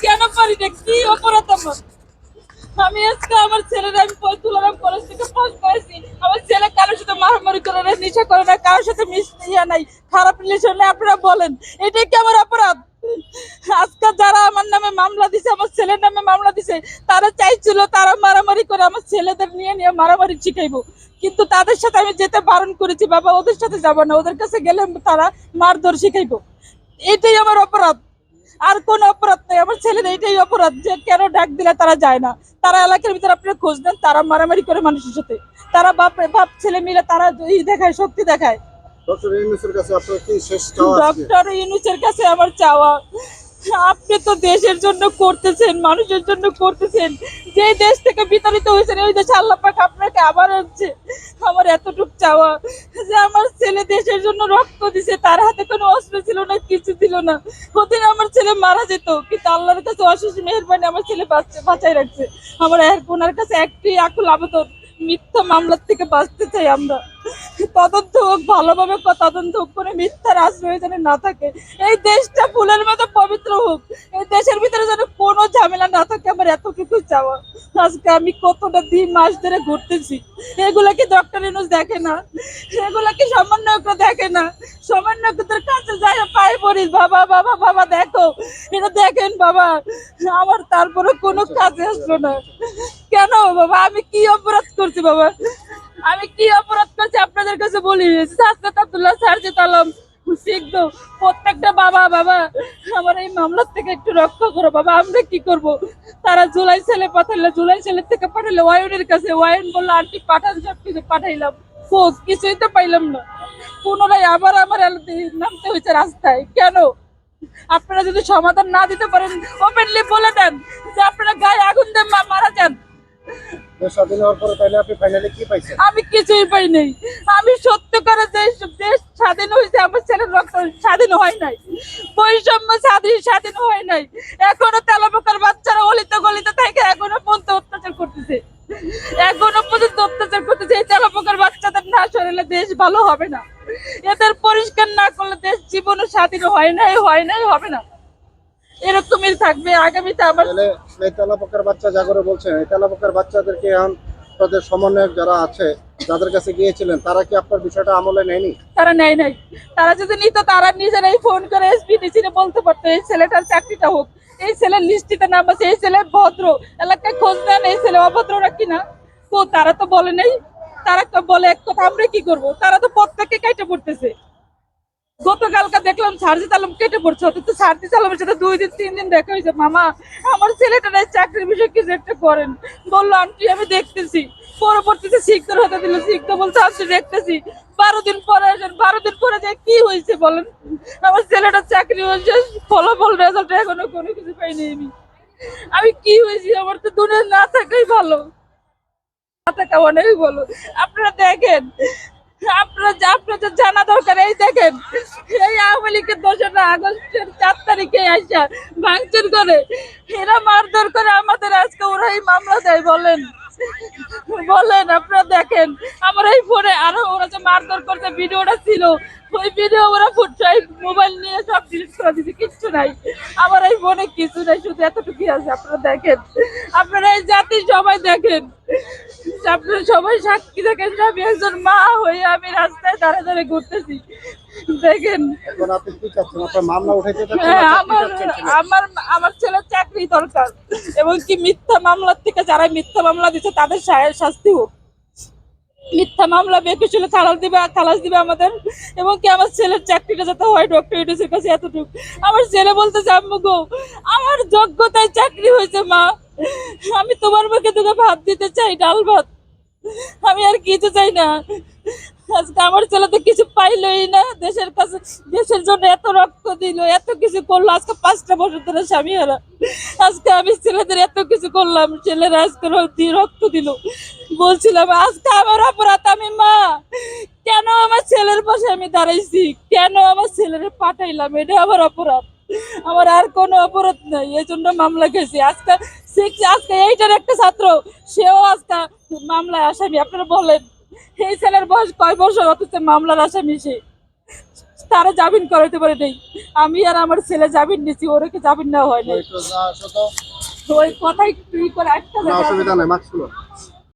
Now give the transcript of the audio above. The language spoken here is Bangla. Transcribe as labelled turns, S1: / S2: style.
S1: কেন পারি না? কি অপরাধ আমার? আমি আজকে আমার ছেলের আমি তুলারাম কলেজ থেকে পাস করেছি। আমার ছেলে কারোর সাথে মারামারি করে না, নেশা করে না, কারোর সাথে মিশিয়া নাই, খারাপ রিলেশন নেই। আপনারা বলেন এটাই কি আমার অপরাধ? আজকে যারা আমার নামে মামলা দিছে, আমার ছেলের নামে মামলা দিছে, তারা চাইছিল তারা মারামারি করে আমার ছেলেদের নিয়ে নিয়ে মারামারি শিখাইবো, কিন্তু তাদের সাথে আমি যেতে বারণ করেছি। বাবা ওদের সাথে যাবো না, ওদের কাছে গেলে তারা মারধর শিখাইবো। এটাই আমার অপরাধ, আর কোন অপরাধ নেই। আমার ছেলের এইটাই অপরাধ যে কেন ডাক দিলে তারা যায় না। তারা এলাকার ভিতরে আপনারা খোঁজ দেন, তারা মারামারি করে মানুষের সাথে, তারা বাপ বাপ ছেলে মিলে তারা দেখায়, শক্তি দেখায়।
S2: ডক্টর ইউনূসের কাছে আপনার কি শেষ চাওয়া আজকে?
S1: ডক্টর ইউনূসের কাছে আমার চাওয়া, আপনি তো দেশের জন্য করতেছেন, মানুষের জন্য করতেছেন। যে দেশ থেকে বিতাড়িত হয়েছেন ওই দেশে আল্লাহ পাক আপনাকে আবার আনছে। আমার এতটুকু চাওয়া যে আমার ছেলে দেশের জন্য রক্ত দিছে, তার হাতে কোনো অস্ত্র ছিল না, কিছু ছিল না। ওদিন আমার ছেলে মারা যেত, কিন্তু আল্লাহর কাছে অশেষ মেহেরবানি আমার ছেলে বাঁচাই রাখছে। আমার ওনার কাছে একটি আকুল আবেদন, মিথ্যা মামলার থেকে বাঁচতে চাই আমরা। তদন্ত হোক, ভালোভাবে তদন্ত হোক, কোনো মিথ্যার আশ্রয় যেন না থাকে। এই দেশটা ফুলের মতো পবিত্র হোক, এই দেশের ভিতরে যেন কোনো ঝামেলা না থাকে। আমার এতটুকু চাওয়া। আজকে আমি কতটা দিন মাস ধরে ঘুরতেছি, এগুলা কি ডক্টর ইউনূস দেখে না? এগুলা কি সমন্বয়করা দেখে না? সমন্বয়কদের কাছে যাই পায়ে পড়ি, বাবা বাবা বাবা দেখো, এটা দেখেন বাবা। আমার তারপরে কোনো কাজে আসলো না কেন বাবা? আমি কি অপরাধ করছি বাবা? আমি কি অপরাধ করছি আপনাদের কাছে বলি? সাজদাত আব্দুল্লাহ, সারজিত আলম, সিদ্ধ, প্রত্যেকটা বাবা বাবা আমার এই মামলার থেকে একটু রক্ষা করো বাবা। আমরা কি করব? তারা জুলাই ছেলে পাঠালে, জুলাই ছেলে থেকে পাঠালে ওয়াইনের কাছে, ওয়াইন বললো আন্টি পাঠান, সব কিছু পাঠাইলাম, খোঁজ কিছুই তো পাইলাম না। পুনরায় আবার আমার নামতে হয়েছে রাস্তায়। কেন? আপনারা যদি সমাধান না দিতে পারেন, ওপেনলি বলে দেন যে আপনারা গায়ে আগুন দিয়ে মারা যান।
S2: দেশ স্বাধীন হওয়ার পরে তাহলে আপনি ফাইনালি কি পাইছেন?
S1: আমি কিছুই পাই নাই। আমি সত্য করে দেশ দেশ স্বাধীন হয়েছে, আমার ছেলের রক্ত স্বাধীন হয় নাই, বৈষম্য স্বাধীন হয় নাই। এখনো তেলাপোকার বাচ্চারা অলিতে গলিতে থেকে এখনো পর্যন্ত অত্যাচার করতেছে, এখনো পর্যন্ত অত্যাচার করতেছে। এই তেলাপোকার বাচ্চাদের না সরালে দেশ ভালো হবে না। এদের পরিষ্কার না করলে দেশ জীবনও স্বাধীন হয় নাই, হয় নাই, হবে না। এরকমই থাকবে আগামীতে। আমার
S2: তাহলে এই তেলাপোকার বাচ্চা যা করে বলছেন, এই তেলাপোকার বাচ্চাদেরকে এখন তাদের সমন্বয়ক যারা আছে, যাদের কাছে গিয়েছিলেন, তারা কি আপনার বিষয়টা আমলে নেয়নি?
S1: তারা নেয় নাই। তারা যদি নিত তারা নিজেরাই ফোন করে এসপিডিসিরে বলতে পারতো এই ছেলেটার চাকরিটা হোক, এই ছেলের লিস্টিতে নাম আছে, এই ছেলে ভদ্র, এলাকায় খোঁজ নেন এই ছেলে অভদ্র নাকি না। তো তারা তো বলে নেই। তারা তো বলে এক কথা, আমরা কি করব? তারা তো প্রত্যেককে কেটে পড়তেছে। গতকালকে দেখলাম সারজিৎ আলম কেটে পড়ছে, অথচ সারজিৎ আলমের সাথে 2 দিন 3 দিন দেখা হয়েছে। মামা আমার ছেলেটা নাই, চাকরির বিষয়ে কিছু একটা করেন। বললো আন্টি আমি দেখতেছি। পরবর্তীতে শিখতে হতে দিল, শিখতে বলছে আন্টি দেখতেছি। 12 দিন পরে আসেন, 12 দিন পরে যে কি হয়েছে বলেন? আমার ছেলেটার চাকরি হয়েছে, ফলাফল রেজাল্ট এখনো কোনো কিছু পাইনি। আমি কি হয়েছি? আমার তো দুনিয়া না থাকাই ভালো, না থাকা অনেক ভালো। আপনারা দেখেন, আপনাদের জানা দরকার। এই দেখেন, এই আওয়ামী লীগের 2রা আগস্টের 4 তারিখে আসা ভাঙচুর করে, এরা মারধর করে আমাদের, আজকে ওরাই মামলা দেয়। বলেন বলেন আপনারা দেখেন, আমার এই ফোনে আরো ওরা যে মারধর করতে ভিডিওটা ছিল, ওই ভিডিও ওরা ফুটছাই মোবাইল নিয়ে সব ডিলিট করে দিচ্ছে, কিচ্ছু নাই আমার এই ফোনে, কিছু নাই, শুধু এতটুকুই আছে। আপনারা দেখেন, আপনারা এই জাতি সবাই দেখেন, আপনারা সবাই সাক্ষী দেখেন। আমি একজন মা হয়ে আমি রাস্তায় দাঁড়ে দাঁড়ে ঘুরতেছি, দেখেন।
S2: এখন আপনি কি চাচ্ছেন? আপনার মামলা উঠাইতে চাচ্ছেন
S1: হ্যাঁ,
S2: না চাকরি
S1: আমার
S2: চাচ্ছেন ছেলে?
S1: আমার আমার ছেলের চাকরি দরকার, এবং কি মিথ্যা মামলার থেকে যারা মিথ্যা মামলা দিচ্ছে তাদের শাস্তি হোক। মিথ্যা মামলা বেকসুলে খালাস দিবে আমাদের, এবং কি আমার ছেলের চাকরিটা যাতে হয় ডক্টর ইউনূসের কাছে এতটুকু। আমার ছেলে বলতেছে আম্মু গো, আমার যোগ্যতায় চাকরি হয়েছে মা, আমি তোমার মুখে দুটো ভাত দিতে চাই, ডাল ভাত, আমি আর কিছু চাই না। আজকে আমার ছেলে তো কিছু পাইলই না, দেশের কাছে, দেশের জন্য এত রক্ত দিল, এত কিছু করলো, আজকে 5টা বছর ধরে স্বামী হারা। আজকে আমি ছেলেদের এত কিছু করলাম, ছেলেরা আজকে রক্ত দিল। বলছিলাম আজকে আমার অপরাধ, আমি মা, কেন আমার ছেলের পাশে আমি দাঁড়াইছি, কেন আমার ছেলের পাঠাইলাম, এটা আমার অপরাধ। আমার আর কোনো অপরাধ নাই, এই জন্য মামলা খেয়েছি। আজকে আজকে এইটার একটা ছাত্র, সেও আজকে মামলায় আসামি। আপনারা বলেন এই ছেলের বয়স কয় বছর, অথচ মামলার আসামি সে। তারা জামিন করাতে পারে নাই, আমি আর আমার ছেলে জামিন নিয়েছি, ওরকে জামিন নেওয়া হয় নাই।
S2: একটু যা আসো তো।
S1: ওই কথাই তুই করে একটা
S2: কোনো অসুবিধা নেই, মাস্ক খুলো।